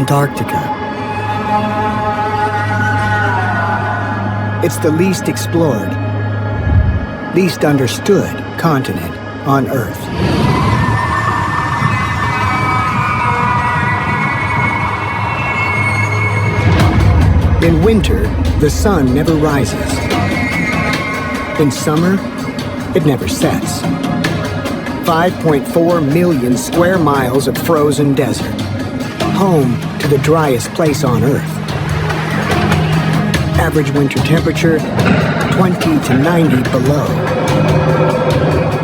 Antarctica. It's the least explored, least understood continent on Earth. In winter, the sun never rises. In summer, it never sets. 5.4 million square miles of frozen desert, home to the driest place on Earth. Average winter temperature, 20 to 90 below.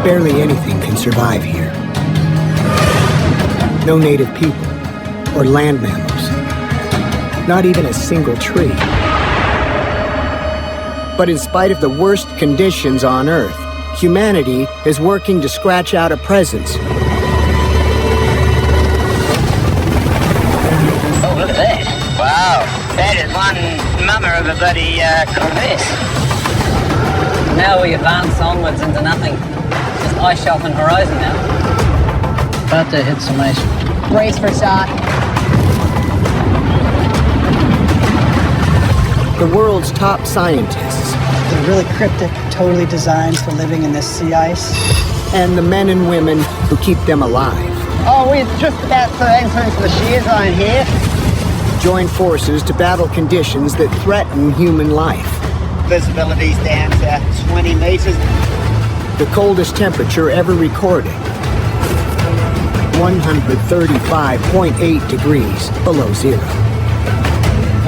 Barely anything can survive here. No native people or land mammals. Not even a single tree. But in spite of the worst conditions on Earth, humanity is working to scratch out a presence. Oh, look at that. Wow. That is one mummer of a bloody coldest. Now we advance onwards into nothing. Just ice shelf and horizon now. About to hit some ice. Brace for shot. The world's top scientists. They're really cryptic, totally designed for living in this sea ice. And the men and women who keep them alive. Oh, we're just about to enter into the shear zone here. Join forces to battle conditions that threaten human life. Visibility's down to 20 meters. The coldest temperature ever recorded. 135.8 degrees below zero.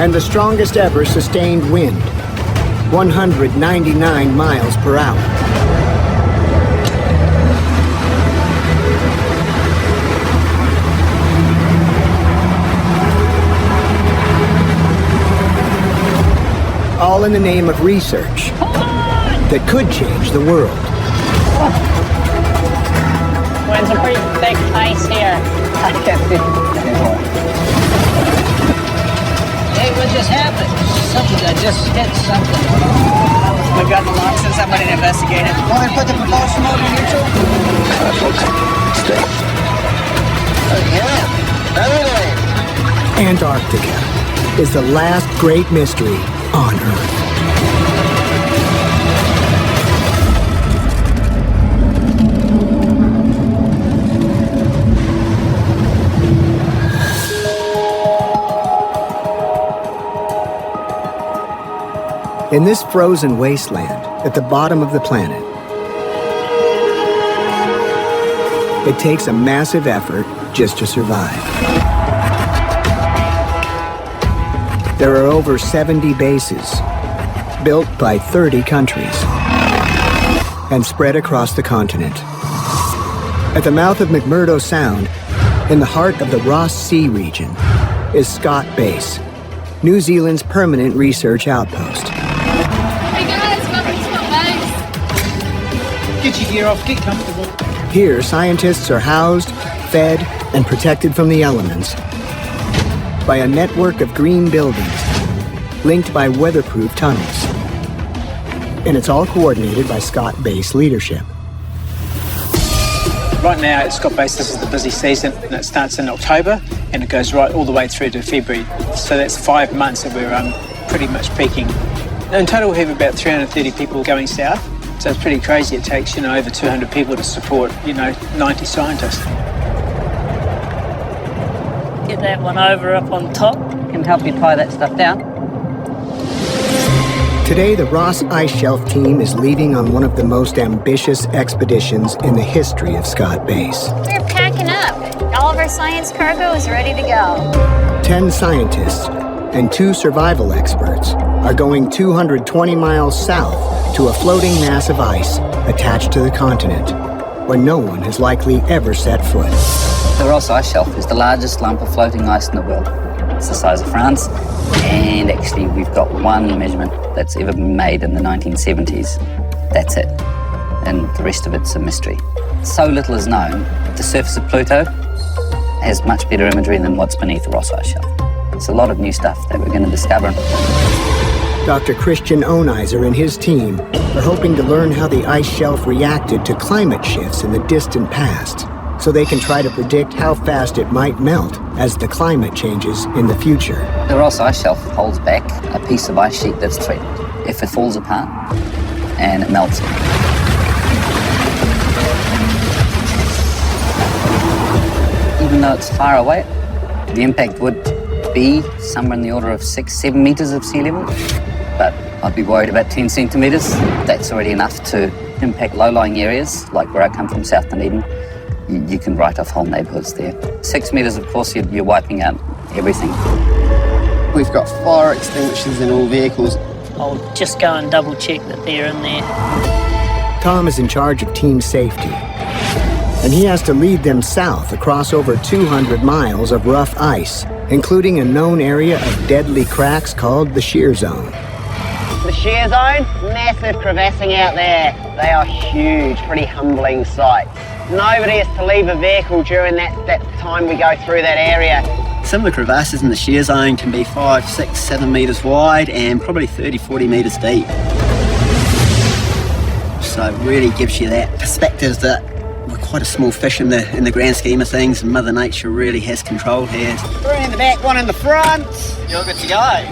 And the strongest ever sustained wind, 199 miles per hour. All in the name of research that could change the world. We're in some pretty thick ice here. I can't fit anymore. Hey, what just happened? Something that just hit something. We've got the lock, send somebody to investigate it. Want me to put the propulsion mode in neutral? Antarctica is the last great mystery on Earth. In this frozen wasteland at the bottom of the planet, it takes a massive effort just to survive. There are over 70 bases, built by 30 countries, and spread across the continent. At the mouth of McMurdo Sound, in the heart of the Ross Sea region, is Scott Base, New Zealand's permanent research outpost. Get your gear off, get comfortable. Here, scientists are housed, fed, and protected from the elements by a network of green buildings linked by weatherproof tunnels. And it's all coordinated by Scott Base leadership. Right now at Scott Base, this is the busy season, and it starts in October and it goes right all the way through to February. So that's 5 months that we're pretty much peaking. In total, we have about 330 people going south. So it's pretty crazy. It takes, over 200 people to support, 90 scientists. Get that one over up on top. Can help you tie that stuff down. Today, the Ross Ice Shelf team is leading on one of the most ambitious expeditions in the history of Scott Base. We're packing up. All of our science cargo is ready to go. 10 scientists and 2 survival experts are going 220 miles south to a floating mass of ice attached to the continent, where no one has likely ever set foot. The Ross Ice Shelf is the largest lump of floating ice in the world. It's the size of France, and actually we've got one measurement that's ever been made in the 1970s. That's it. And the rest of it's a mystery. So little is known. The surface of Pluto has much better imagery than what's beneath the Ross Ice Shelf. It's a lot of new stuff that we're going to discover. Dr. Christian Oneiser and his team are hoping to learn how the ice shelf reacted to climate shifts in the distant past, so they can try to predict how fast it might melt as the climate changes in the future. The Ross Ice Shelf holds back a piece of ice sheet that's threatened. If it falls apart and it melts, even though it's far away, the impact would be somewhere in the order of 6-7 meters of sea level. But I'd be worried about 10 centimeters. That's already enough to impact low-lying areas, like where I come from, South Dunedin. You can write off whole neighbourhoods there. 6 meters, of course, you're wiping out everything. We've got fire extinguishers in all vehicles. I'll just go and double check that they're in there. Tom is in charge of team safety, and he has to lead them south across over 200 miles of rough ice, including a known area of deadly cracks called the shear zone. The shear zone, massive crevassing out there. They are huge, pretty humbling sights. Nobody is to leave a vehicle during that time we go through that area. Some of the crevasses in the shear zone can be 5, 6, 7 metres wide and probably 30, 40 metres deep. So it really gives you that perspective that we're quite a small fish in the grand scheme of things, and Mother Nature really has control here. Three in the back, one in the front. You're good to go.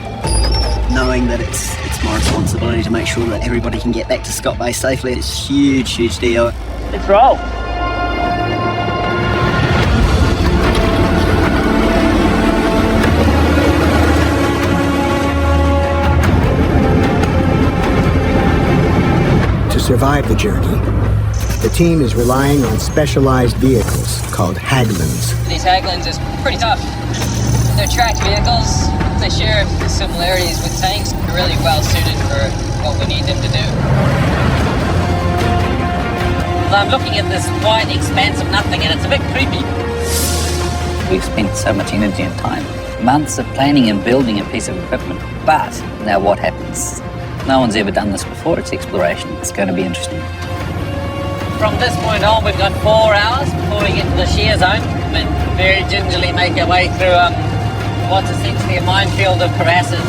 Knowing that it's my responsibility to make sure that everybody can get back to Scott Bay safely, it's a huge, huge deal. Let's roll. To survive the journey, the team is relying on specialized vehicles called Haglunds. These Haglunds is pretty tough. They're tracked vehicles. They share similarities with tanks. They're really well suited for what we need them to do. I'm looking at this wide expanse of nothing, and it's a bit creepy. We've spent so much energy and time, months of planning and building a piece of equipment. But now what happens? No one's ever done this before. It's exploration. It's going to be interesting. From this point on, we've got 4 hours before we get to the shear zone, and very gingerly make our way through what's essentially a minefield of crevasses.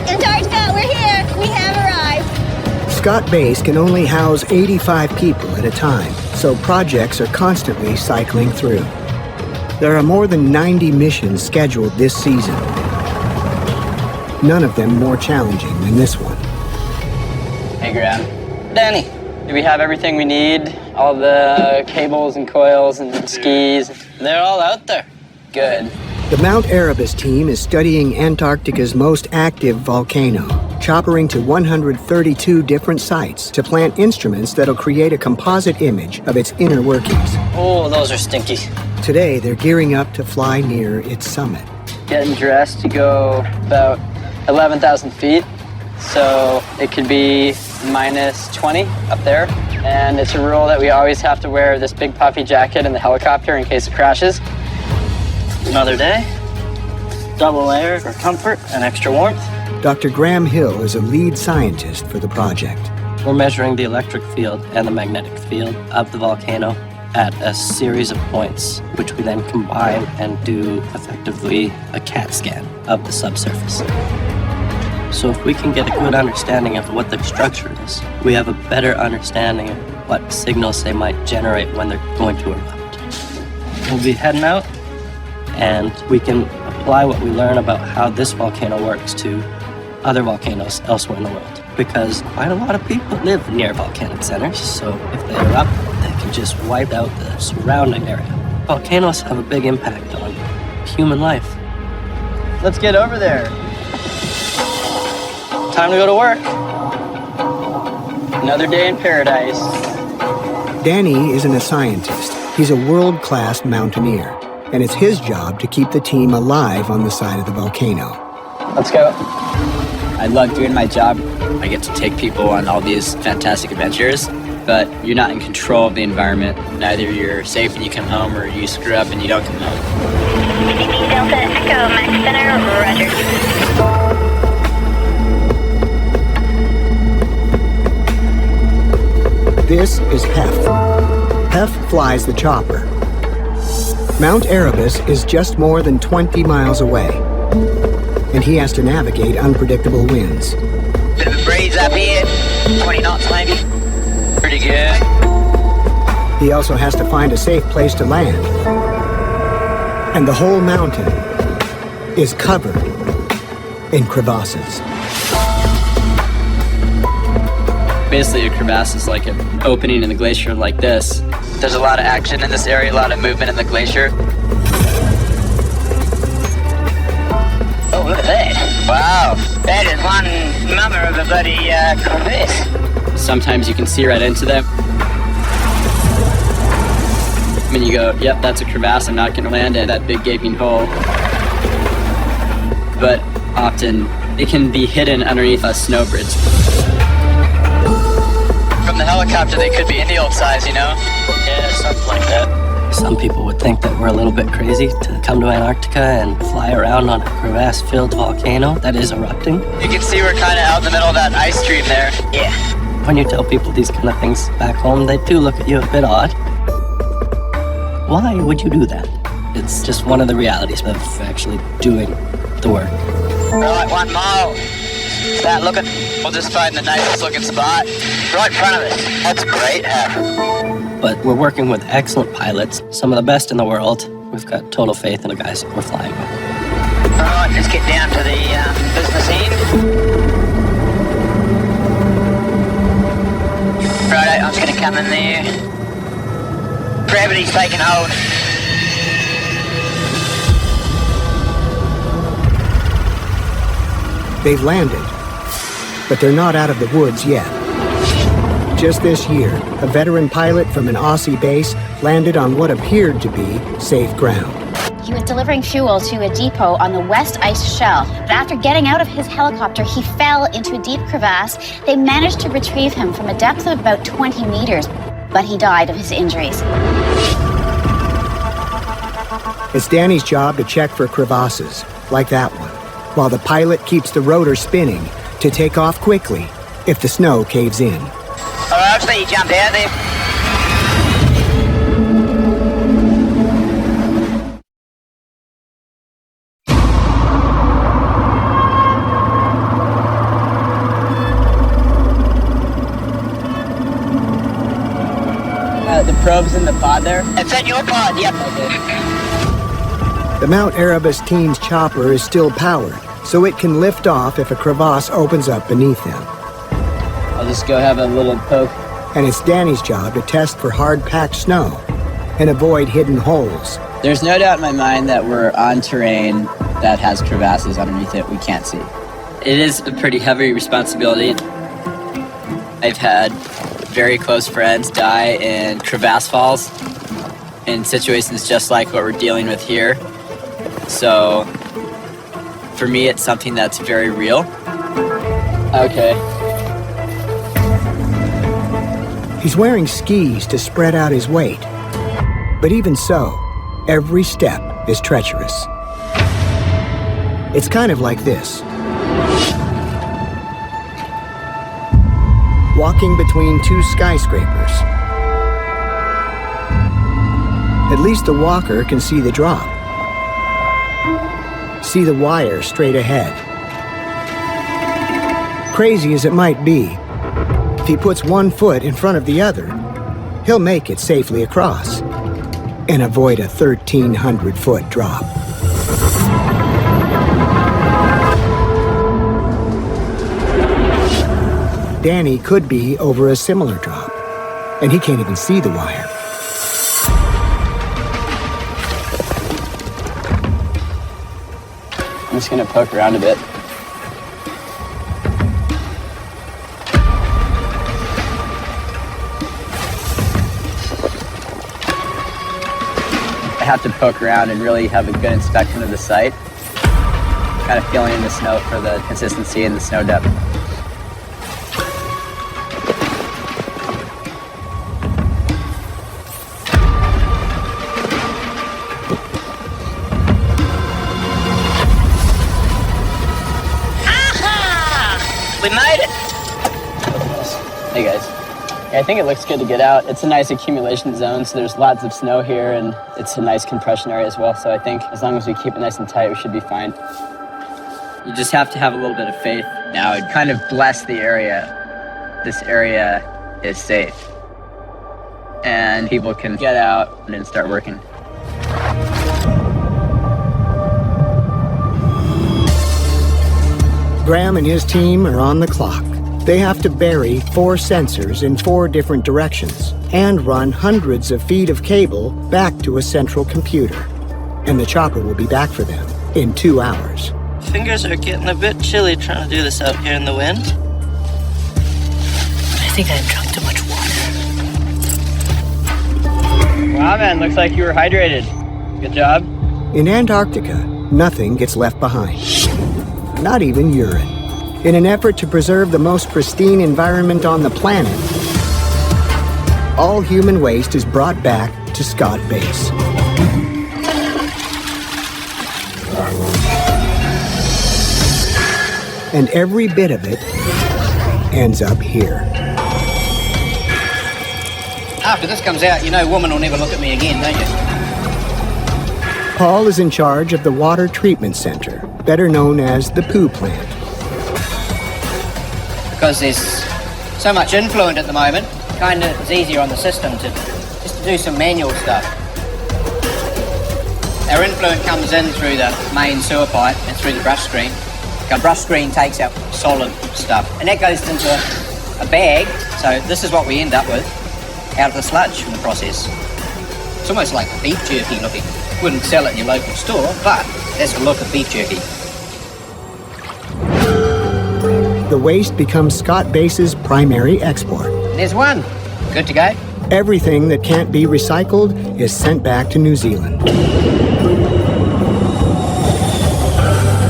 Antarctica, we're here. We have arrived. Scott Base can only house 85 people at a time, so projects are constantly cycling through. There are more than 90 missions scheduled this season. None of them more challenging than this one. Hey, Graham. Danny, do we have everything we need? All the cables and coils and skis? They're all out there. Good. The Mount Erebus team is studying Antarctica's most active volcano, choppering to 132 different sites to plant instruments that'll create a composite image of its inner workings. Oh, those are stinky. Today, they're gearing up to fly near its summit. Getting dressed to go about 11,000 feet. So it could be minus 20 up there. And it's a rule that we always have to wear this big puffy jacket in the helicopter in case it crashes. Another day, double layer for comfort and extra warmth. Dr. Graham Hill is a lead scientist for the project. We're measuring the electric field and the magnetic field of the volcano at a series of points, which we then combine and do effectively a CAT scan of the subsurface. So if we can get a good understanding of what the structure is, we have a better understanding of what signals they might generate when they're going to erupt. We'll be heading out, and we can apply what we learn about how this volcano works to other volcanoes elsewhere in the world. Because quite a lot of people live near volcanic centers, so if they erupt, they can just wipe out the surrounding area. Volcanoes have a big impact on human life. Let's get over there. Time to go to work. Another day in paradise. Danny isn't a scientist. He's a world-class mountaineer, and it's his job to keep the team alive on the side of the volcano. Let's go. I love doing my job. I get to take people on all these fantastic adventures, but you're not in control of the environment. Neither you're safe when you come home, or you screw up and you don't come home. Delta Echo, Max Center, roger. This is Hef. Hef flies the chopper. Mount Erebus is just more than 20 miles away, and he has to navigate unpredictable winds. Bit of a breeze up here, 20 knots maybe. Pretty good. He also has to find a safe place to land. And the whole mountain is covered in crevasses. Basically, a crevasse is like an opening in the glacier like this. There's a lot of action in this area, a lot of movement in the glacier. Oh, look at that. Wow. That is one mother of a bloody crevasse. Sometimes you can see right into them. I mean, you go, yep, that's a crevasse. I'm not going to land in that big gaping hole. But often, it can be hidden underneath a snow bridge. From the helicopter, they could be any old size, you know? Yeah, something like that. Some people would think that we're a little bit crazy to come to Antarctica and fly around on a crevasse-filled volcano that is erupting. You can see we're kind of out in the middle of that ice stream there. Yeah. When you tell people these kind of things back home, they do look at you a bit odd. Why would you do that? It's just one of the realities of actually doing the work. Right, 1 mile. Start looking. We'll just find the nicest looking spot right in front of us. That's great. But we're working with excellent pilots, some of the best in the world. We've got total faith in the guys that we're flying with. All right, let's get down to the business end. Right, I'm just going to come in there. Gravity's taking hold. They've landed, but they're not out of the woods yet. Just this year, a veteran pilot from an Aussie base landed on what appeared to be safe ground. He was delivering fuel to a depot on the west ice shelf, but after getting out of his helicopter, he fell into a deep crevasse. They managed to retrieve him from a depth of about 20 meters, but he died of his injuries. It's Danny's job to check for crevasses, like that one, while the pilot keeps the rotor spinning to take off quickly if the snow caves in. All right, I'll see you jump out there. The probe's in the pod there? It's in your pod, yep. The Mount Erebus team's chopper is still powered, so it can lift off if a crevasse opens up beneath them. I'll just go have a little poke. And it's Danny's job to test for hard-packed snow and avoid hidden holes. There's no doubt in my mind that we're on terrain that has crevasses underneath it we can't see. It is a pretty heavy responsibility. I've had very close friends die in crevasse falls in situations just like what we're dealing with here. So for me, it's something that's very real. Okay. He's wearing skis to spread out his weight. But even so, every step is treacherous. It's kind of like this. Walking between two skyscrapers. At least the walker can see the drop. See the wire straight ahead. Crazy as it might be, if he puts one foot in front of the other, he'll make it safely across and avoid a 1,300-foot drop. Danny could be over a similar drop, and he can't even see the wire. I'm just gonna poke around a bit. I have to poke around and really have a good inspection of the site. Kind of feeling in the snow for the consistency and the snow depth. We made it! Hey guys. Yeah, I think it looks good to get out. It's a nice accumulation zone, so there's lots of snow here, and it's a nice compression area as well, so I think as long as we keep it nice and tight, we should be fine. You just have to have a little bit of faith. Now it kind of bless the area. This area is safe. And people can get out and then start working. Graham and his team are on the clock. They have to bury 4 sensors in 4 different directions and run hundreds of feet of cable back to a central computer. And the chopper will be back for them in 2 hours. Fingers are getting a bit chilly trying to do this out here in the wind. I think I've drunk too much water. Wow, man, looks like you were hydrated. Good job. In Antarctica, nothing gets left behind. Not even urine. In an effort to preserve the most pristine environment on the planet, all human waste is brought back to Scott Base. And every bit of it ends up here. After this comes out, you know woman will never look at me again, don't you? Paul is in charge of the Water Treatment Center, better known as the poo plant. Because there's so much influent at the moment, kind of it's easier on the system to just to do some manual stuff. Our influent comes in through the main sewer pipe and through the brush screen. The brush screen takes out solid stuff, and that goes into a bag, so this is what we end up with out of the sludge from the process. It's almost like beef jerky looking. Wouldn't sell it in your local store, but that's the look of beef jerky. The waste becomes Scott Base's primary export. There's one. Good to go. Everything that can't be recycled is sent back to New Zealand.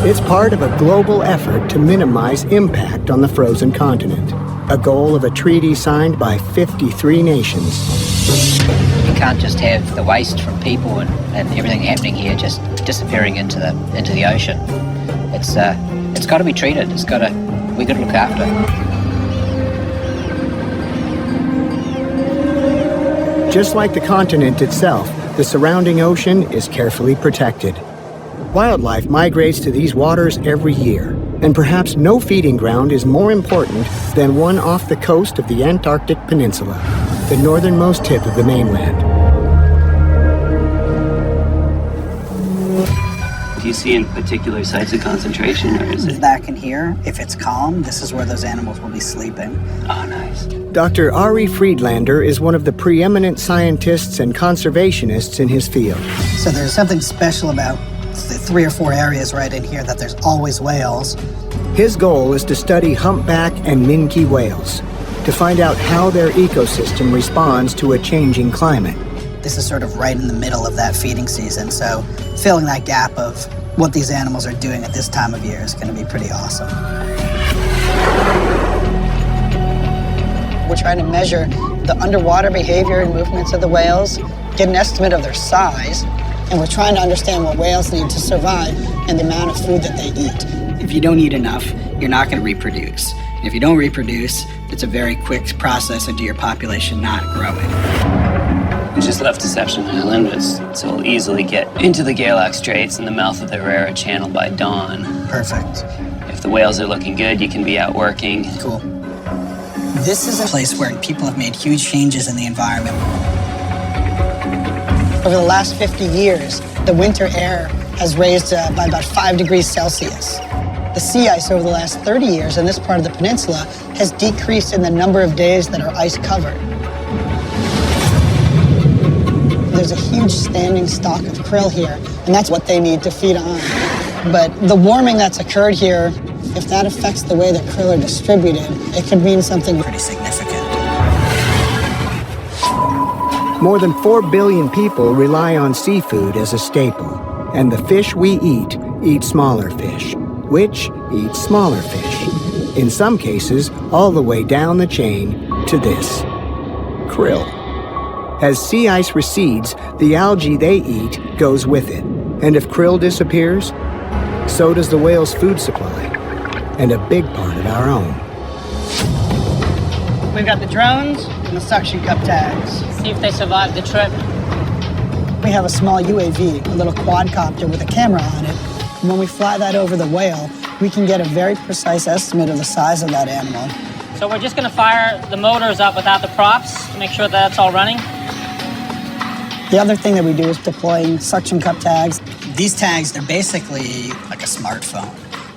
It's part of a global effort to minimize impact on the frozen continent, a goal of a treaty signed by 53 nations. You can't just have the waste from people and everything happening here just disappearing into the ocean. It's got to be treated. We got to look after it. Just like the continent itself, the surrounding ocean is carefully protected. Wildlife migrates to these waters every year, and perhaps no feeding ground is more important than one off the coast of the Antarctic Peninsula, the northernmost tip of the mainland. Do you see in particular sites of concentration, or is it? Back in here, if it's calm, this is where those animals will be sleeping. Oh, nice. Dr. Ari Friedlander is one of the preeminent scientists and conservationists in his field. So there's something special about the 3 or 4 areas right in here that there's always whales. His goal is to study humpback and minke whales, to find out how their ecosystem responds to a changing climate. This is sort of right in the middle of that feeding season, so filling that gap of what these animals are doing at this time of year is going to be pretty awesome. We're trying to measure the underwater behavior and movements of the whales, get an estimate of their size, and we're trying to understand what whales need to survive and the amount of food that they eat. If you don't eat enough, you're not going to reproduce. And if you don't reproduce, it's a very quick process into your population not growing. We just left Deception Island, so we'll easily get into the Gaylord Straits and the mouth of the Herrera Channel by dawn. Perfect. If the whales are looking good, you can be out working. Cool. This is a place where people have made huge changes in the environment. Over the last 50 years, the winter air has raised by about 5 degrees Celsius. The sea ice over the last 30 years in this part of the peninsula has decreased in the number of days that are ice covered. There's a huge standing stock of krill here, and that's what they need to feed on. But the warming that's occurred here, if that affects the way that krill are distributed, it could mean something pretty significant. More than 4 billion people rely on seafood as a staple, and the fish we eat smaller fish, which eat smaller fish. In some cases, all the way down the chain to this: krill. As sea ice recedes, the algae they eat goes with it. And if krill disappears, so does the whale's food supply, and a big part of our own. We've got the drones and the suction cup tags. See if they survive the trip. We have a small UAV, a little quadcopter with a camera on it. And when we fly that over the whale, we can get a very precise estimate of the size of that animal. So we're just going to fire the motors up without the props to make sure that's all running. The other thing that we do is deploying suction cup tags. These tags, they're basically like a smartphone.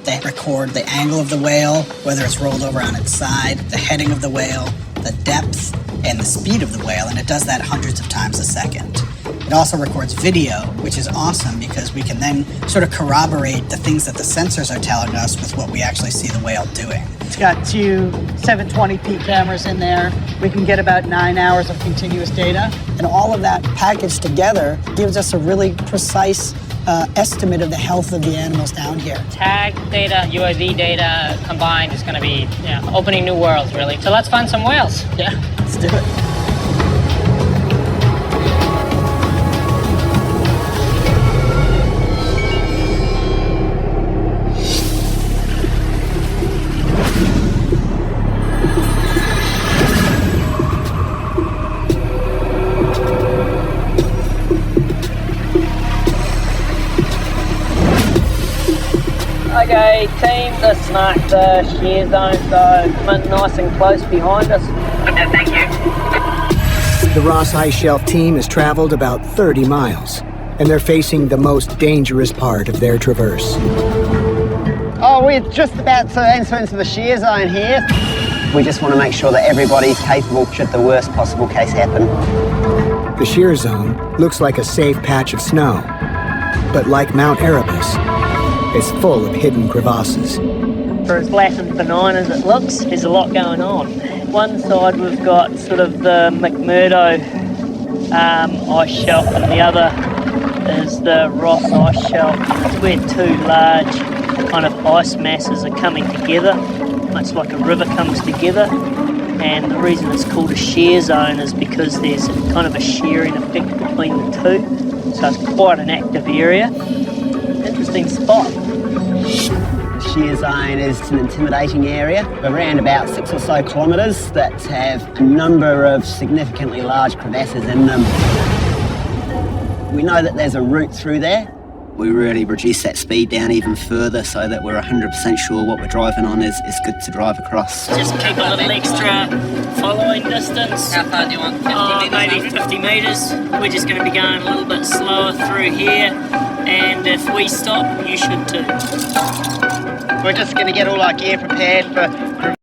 They record the angle of the whale, whether it's rolled over on its side, the heading of the whale, the depth, and the speed of the whale, and it does that hundreds of times a second. It also records video, which is awesome because we can then sort of corroborate the things that the sensors are telling us with what we actually see the whale doing. It's got two 720p cameras in there. We can get about 9 hours of continuous data. And all of that packaged together gives us a really precise estimate of the health of the animals down here. Tag data, UAV data combined is going to be opening new worlds, really. So let's find some whales. Yeah, let's do it. Okay, team, let's mark the shear zone, so come in nice and close behind us. Okay, thank you. The Ross Ice Shelf team has traveled about 30 miles, and they're facing the most dangerous part of their traverse. Oh, we're just about to enter into the shear zone here. We just want to make sure that everybody's capable should the worst possible case happen. The shear zone looks like a safe patch of snow, but like Mount Erebus, it's full of hidden crevasses. For as flat and benign as it looks, there's a lot going on. One side we've got sort of the McMurdo ice shelf, and the other is the Ross ice shelf. It's where two large kind of ice masses are coming together, much like a river comes together. And the reason it's called a shear zone is because there's kind of a shearing effect between the two. So it's quite an active area. Interesting spot. The shear zone is an intimidating area, around about 6 or so kilometres, that have a number of significantly large crevasses in them. We know that there's a route through there. We really reduce that speed down even further so that we're 100% sure what we're driving on is good to drive across. Just keep a little extra following distance. How far do you want? 50 metres? Maybe 50 metres. We're just going to be going a little bit slower through here, and if we stop, you should too. We're just going to get all our gear prepared for